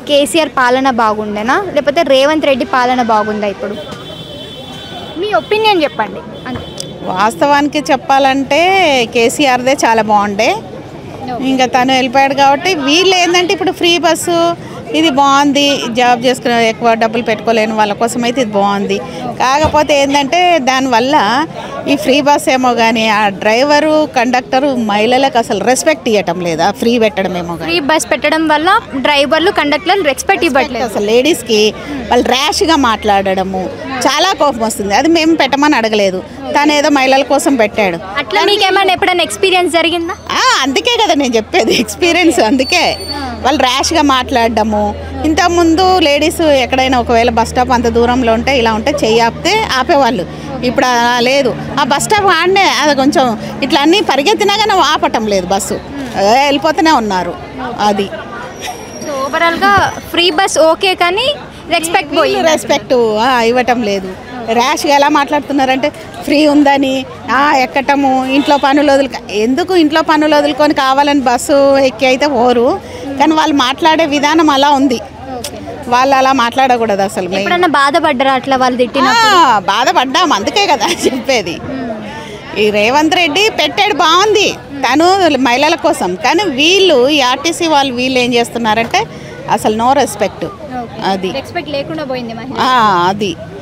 కేసీఆర్ పాలన బాగుండేనా లేకపోతే రేవంత్ రెడ్డి పాలన బాగుందా? ఇప్పుడు మీ ఒపీనియన్ చెప్పండి అంతే. వాస్తవానికి చెప్పాలంటే కేసీఆర్దే చాలా బాగుండే. ఇంకా తను వెళ్ళిపోయాడు కాబట్టి వీళ్ళు ఏంటంటే ఇప్పుడు ఫ్రీ బస్సు ఇది బాగుంది, జాబ్ చేసుకునే ఎక్కువ డబ్బులు పెట్టుకోలేని వాళ్ళ కోసం అయితే ఇది బాగుంది. కాకపోతే ఏంటంటే దానివల్ల ఈ ఫ్రీ బస్ ఏమో కానీ ఆ డ్రైవరు కండక్టరు మహిళలకు అసలు రెస్పెక్ట్ ఇవ్వటం లేదు. ఆ ఫ్రీ పెట్టడమేమో కానీ ఫ్రీ బస్ పెట్టడం వల్ల డ్రైవర్లు కండక్టర్లు రెస్పెక్ట్ ఇవ్వట్లేదు. అసలు లేడీస్కి వాళ్ళు ర్యాష్గా మాట్లాడడము చాలా కోపం వస్తుంది. అది మేము పెట్టమని అడగలేదు, తను ఏదో మహిళల కోసం పెట్టాడు. అట్లా మీకేమైనా ఎప్పుడైనా ఎక్స్పీరియన్స్ జరిగిందా? అందుకే కదా నేను చెప్పేది ఎక్స్పీరియన్స్. అందుకే వాళ్ళు ర్యాష్గా మాట్లాడడము. ఇంతకుముందు లేడీస్ ఎక్కడైనా ఒకవేళ బస్ స్టాప్ అంత దూరంలో ఉంటే ఇలా ఉంటే చెయ్యి ఆపితే ఆపేవాళ్ళు. ఇప్పుడు అలా లేదు. ఆ బస్ స్టాప్ ఆడనే అది కొంచెం ఇట్లా అన్నీ పరిగెత్తినా కానీ ఆపటం లేదు, బస్సు వెళ్ళిపోతూనే ఉన్నారు. అది సో ఓవరాల్గా ఫ్రీ బస్ ఓకే కానీ రెస్పెక్ట్ ఇవ్వటం లేదు. ర్యాష్గా ఎలా మాట్లాడుతున్నారంటే ఫ్రీ ఉందని ఎక్కటము, ఇంట్లో పనులు ఎందుకు ఇంట్లో పనులు వదులుకొని కావాలని బస్సు ఎక్కి అయితే పోరు. కానీ వాళ్ళు మాట్లాడే విధానం అలా ఉంది. వాళ్ళు అలా మాట్లాడకూడదు అసలు. ఎప్పుడన్నా బాధపడ్డారా అట్లా వాళ్ళు తిట్టిన? బాధపడ్డాం, అందుకే కదా చెప్పేది. ఈ రేవంత్ రెడ్డి పెట్టాడు బాగుంది తను మహిళల కోసం. కానీ వీళ్ళు ఈ ఆర్టీసీ వీళ్ళు ఏం చేస్తున్నారంటే అసలు నో రెస్పెక్ట్. అది రెస్పెక్ట్ లేకుండా పోయింది. అది